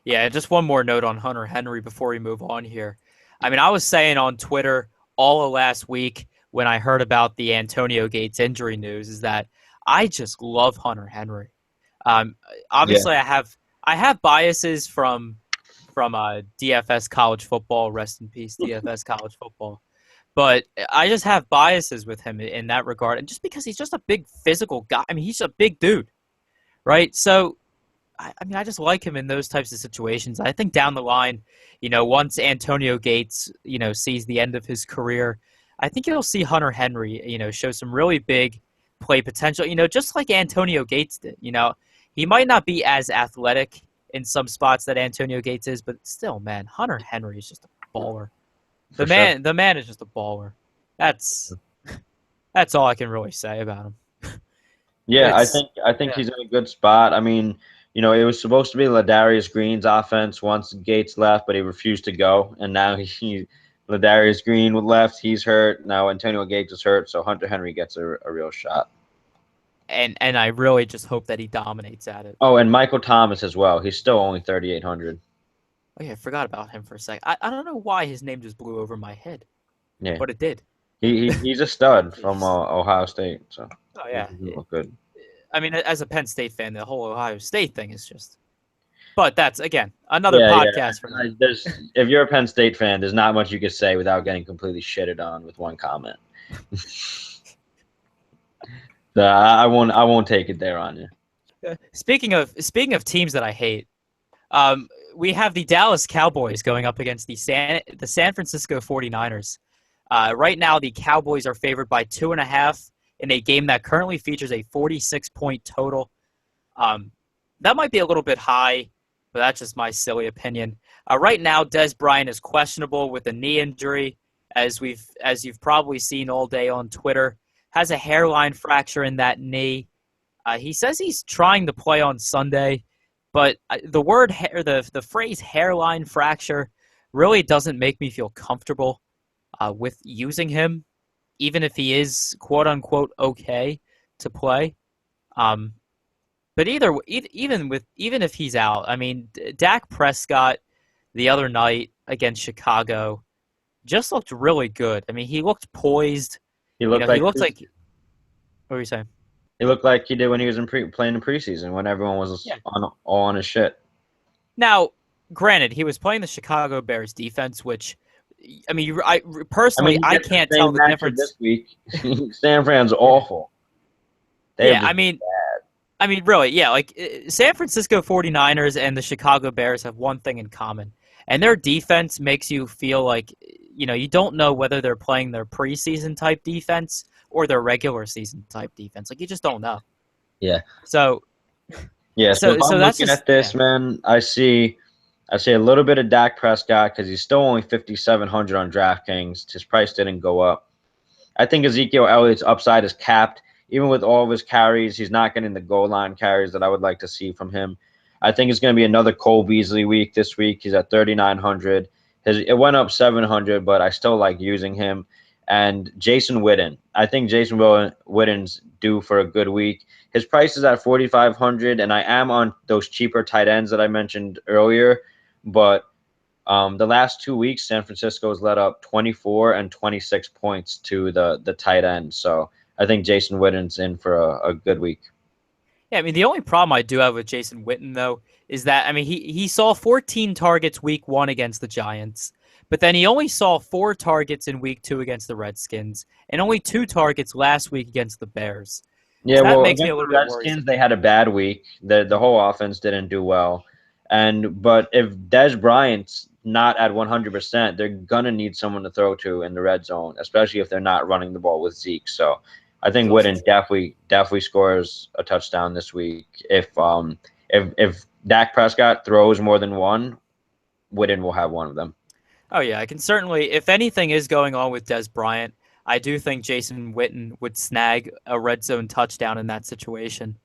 Yeah, just one more note on Hunter Henry before we move on here. I mean, I was saying on Twitter all of last week when I heard about the Antonio Gates injury news is that I just love Hunter Henry. Obviously, yeah. I have biases from DFS college football. Rest in peace, DFS college football. But I just have biases with him in that regard. And just because he's just a big physical guy. I mean, he's a big dude, right? So, I mean, I just like him in those types of situations. I think down the line, once Antonio Gates, sees the end of his career, I think you'll see Hunter Henry, show some really big play potential, just like Antonio Gates did. He might not be as athletic in some spots that Antonio Gates is, but still, man, Hunter Henry is just a baller. The man is just a baller. That's all I can really say about him. Yeah, I think he's in a good spot. I mean, it was supposed to be Ladarius Green's offense once Gates left, but he refused to go, and now Ladarius Green left. He's hurt. Now Antonio Gates is hurt, so Hunter Henry gets a real shot. And I really just hope that he dominates at it. Oh, and Michael Thomas as well. He's still only 3,800. Oh, yeah, I forgot about him for a second. I don't know why his name just blew over my head. Yeah. But it did. He's a stud from Ohio State. So. Oh, yeah. He look good. I mean, as a Penn State fan, the whole Ohio State thing is just... But that's, again, another podcast for me. If you're a Penn State fan, there's not much you could say without getting completely shitted on with one comment. So I won't take it there on you. Speaking of teams that I hate, we have the Dallas Cowboys going up against the San Francisco 49ers. Right now, the Cowboys are favored by 2.5 in a game that currently features a 46-point total. That might be a little bit high, but that's just my silly opinion. Right now, Des Bryant is questionable with a knee injury, as you've probably seen all day on Twitter. Has a hairline fracture in that knee. He says he's trying to play on Sunday, but the phrase hairline fracture really doesn't make me feel comfortable with using him, even if he is quote unquote okay to play. But even if he's out, I mean, Dak Prescott the other night against Chicago just looked really good. I mean, he looked poised. He looked like What were you saying? he looked like he did when he was playing in preseason when everyone was all on his shit. Now, granted, he was playing the Chicago Bears defense, which, I mean, I personally can't tell the difference. This week, San Fran's awful. I mean, really, yeah. Like, San Francisco 49ers and the Chicago Bears have one thing in common, and their defense makes you feel like, you don't know whether they're playing their preseason type defense or their regular season type defense. Like, you just don't know. Yeah. So. Yeah. So if I'm looking at this, man, I see a little bit of Dak Prescott because he's still only 5,700 on DraftKings. His price didn't go up. I think Ezekiel Elliott's upside is capped. Even with all of his carries, he's not getting the goal line carries that I would like to see from him. I think it's going to be another Cole Beasley week this week. He's at 3,900. It went up 700, but I still like using him. And Jason Witten. I think Jason Witten's due for a good week. His price is at 4,500, and I am on those cheaper tight ends that I mentioned earlier. But the last 2 weeks, San Francisco has led up 24 and 26 points to the tight end. So I think Jason Witten's in for a good week. Yeah, I mean, the only problem I do have with Jason Witten, though, is that, I mean, he saw 14 targets week 1 against the Giants, but then he only saw 4 targets in week 2 against the Redskins, and only 2 targets last week against the Bears. Yeah, so that well, makes me a against little the bit Redskins, worried. they had a bad week. The whole offense didn't do well. But if Des Bryant's not at 100%, they're gonna need someone to throw to in the red zone, especially if they're not running the ball with Zeke. So I think Witten definitely scores a touchdown this week. If Dak Prescott throws more than one, Witten will have one of them. Oh, yeah, I can certainly, if anything is going on with Des Bryant, I do think Jason Witten would snag a red zone touchdown in that situation.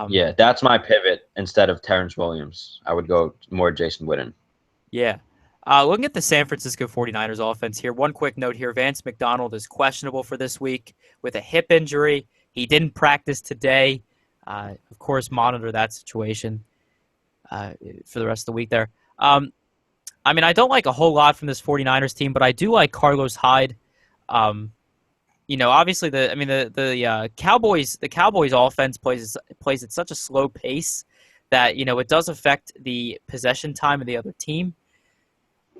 Yeah, that's my pivot instead of Terrence Williams. I would go more Jason Witten. Yeah. Looking at the San Francisco 49ers offense here, one quick note here. Vance McDonald is questionable for this week with a hip injury. He didn't practice today. Of course, monitor that situation for the rest of the week there. I mean, I don't like a whole lot from this 49ers team, but I do like Carlos Hyde. Obviously the Cowboys offense plays at such a slow pace that, it does affect the possession time of the other team.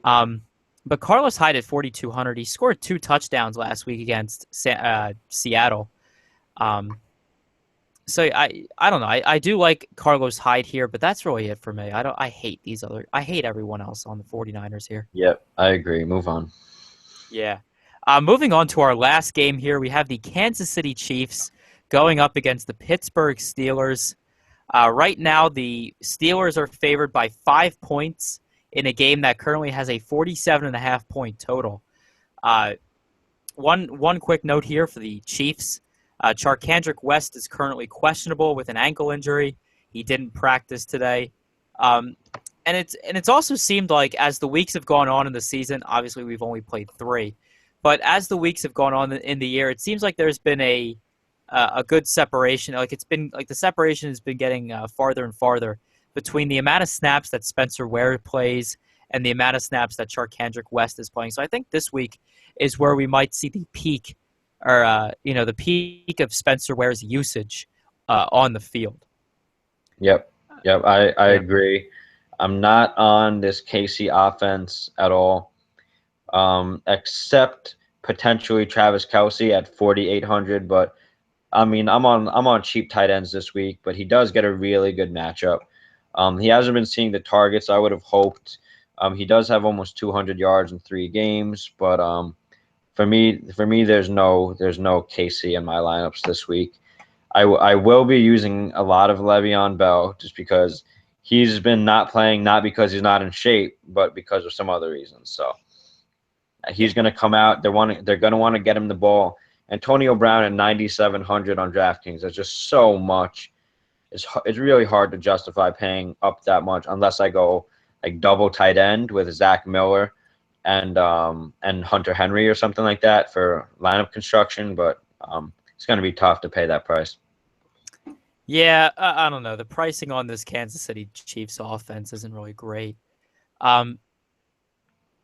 But Carlos Hyde at 4,200, he scored 2 touchdowns last week against Seattle. So I don't know. I do like Carlos Hyde here, but that's really it for me. I hate everyone else on the 49ers here. Yep, I agree. Move on. Yeah. Moving on to our last game here, we have the Kansas City Chiefs going up against the Pittsburgh Steelers. Right now, the Steelers are favored by 5 points in a game that currently has a 47.5 point total. One quick note here for the Chiefs. Charcandrick West is currently questionable with an ankle injury. He didn't practice today. And it's also seemed like as the weeks have gone on in the season, obviously we've only played 3, but as the weeks have gone on in the year, it seems like there's been a good separation. Like the separation has been getting farther and farther between the amount of snaps that Spencer Ware plays and the amount of snaps that Charcandrick West is playing. So I think this week is where we might see the peak, or the peak of Spencer Ware's usage on the field. Yep. I agree. I'm not on this KC offense at all, except potentially Travis Kelce at 4,800. But I mean, I'm on cheap tight ends this week, but he does get a really good matchup. He hasn't been seeing the targets I would have hoped. He does have almost 200 yards in 3 games, but for me, there's no KC in my lineups this week. I will be using a lot of Le'Veon Bell just because he's been not playing not because he's not in shape, but because of some other reasons. So he's going to come out. They're going to want to get him the ball. Antonio Brown at 9,700 on DraftKings. That's just so much. It's really hard to justify paying up that much unless I go like double tight end with Zach Miller and Hunter Henry or something like that for lineup construction. But it's going to be tough to pay that price. Yeah, I don't know. The pricing on this Kansas City Chiefs offense isn't really great. I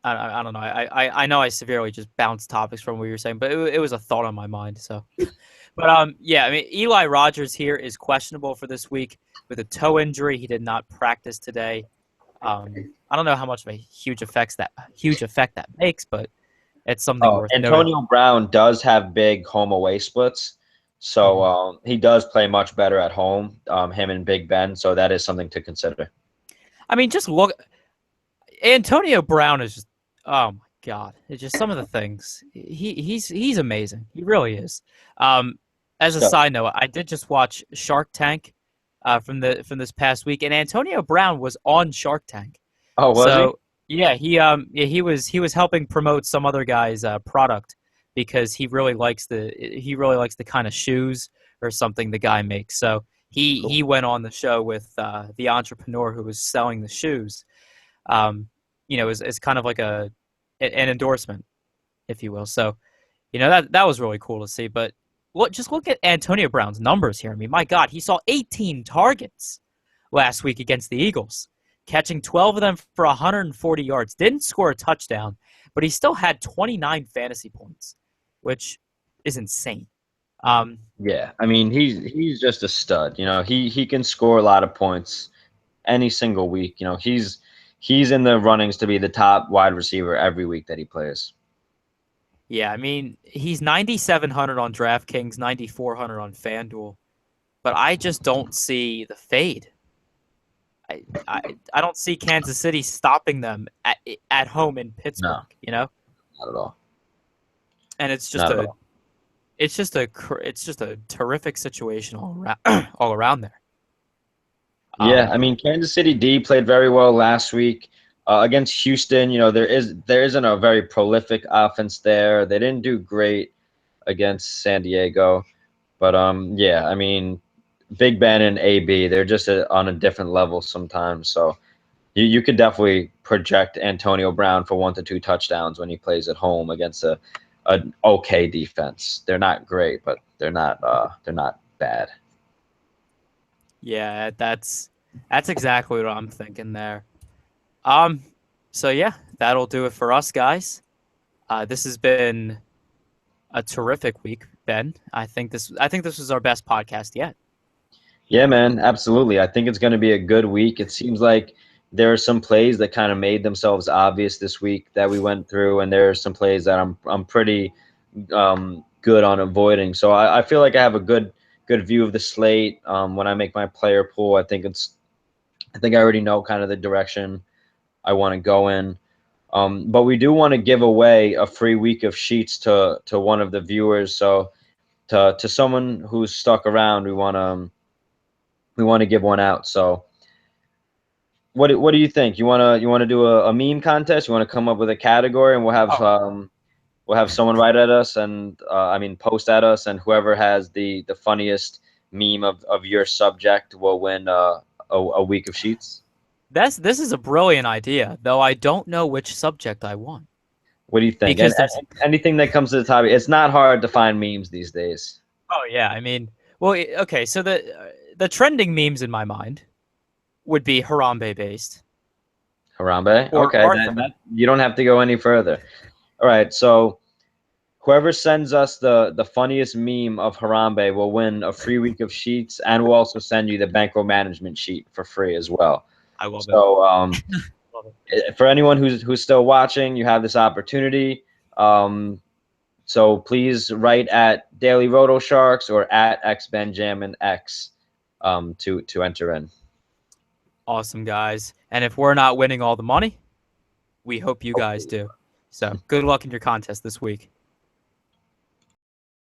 don't know. I know I severely just bounced topics from what you were saying, but it was a thought on my mind. So, but yeah, I mean, Eli Rogers here is questionable for this week with a toe injury. He did not practice today. I don't know how much of a huge effect that makes, but it's something worth noting. Antonio Brown does have big home away splits. So he does play much better at home, him and Big Ben. So that is something to consider. I mean, just look. Antonio Brown is just, oh my God. It's just some of the things. He's amazing. He really is. As a side note, I did just watch Shark Tank from this past week, and Antonio Brown was on Shark Tank. Oh, was he? Yeah, he was helping promote some other guy's product. Because he really likes the kind of shoes or something the guy makes. So he went on the show with the entrepreneur who was selling the shoes. As kind of like an endorsement, if you will. So, that was really cool to see. But just look at Antonio Brown's numbers here. I mean, my God, he saw 18 targets last week against the Eagles, catching 12 of them for 140 yards. Didn't score a touchdown, but he still had 29 fantasy points, which is insane. Yeah, I mean, he's just a stud. He can score a lot of points any single week. He's in the runnings to be the top wide receiver every week that he plays. Yeah, I mean, he's 9,700 on DraftKings, 9,400 on FanDuel, but I just don't see the fade. I don't see Kansas City stopping them at home in Pittsburgh. No, not at all. And it's just a terrific situation all around there. Yeah, I mean, Kansas City D played very well last week against Houston. There isn't a very prolific offense there. They didn't do great against San Diego, but yeah, I mean, Big Ben and AB, they're just on a different level sometimes. So you could definitely project Antonio Brown for 1 to 2 touchdowns when he plays at home against an okay defense. They're not great, but they're not bad. Yeah, that's exactly what I'm thinking there. So yeah, that'll do it for us, guys. This has been a terrific week, Ben. I think this was our best podcast yet. Yeah, man, absolutely. I think it's going to be a good week. It seems like there are some plays that kind of made themselves obvious this week that we went through, and there are some plays that I'm pretty good on avoiding. So I feel like I have a good view of the slate. When I make my player pool, I think I already know kind of the direction I want to go in. But we do want to give away a free week of sheets to one of the viewers. So to someone who's stuck around, we want to give one out. So what do you think? You want to do a meme contest? You want to come up with a category, and we'll have someone write at us and post at us, and whoever has the funniest meme of your subject will win a week of sheets. This is a brilliant idea, though I don't know which subject I want. What do you think? Anything that comes to the topic. It's not hard to find memes these days. Oh yeah, I mean, well, okay. So the trending memes in my mind would be Harambe based. Harambe? Okay, you don't have to go any further. All right, so whoever sends us the funniest meme of Harambe will win a free week of sheets, and we'll also send you the bankroll management sheet for free as well. I love it. So for anyone who's still watching, you have this opportunity. So please write at Daily Roto Sharks or at xBenJamminx to enter in. Awesome, guys. And if we're not winning all the money, we hope you guys do. So good luck in your contest this week.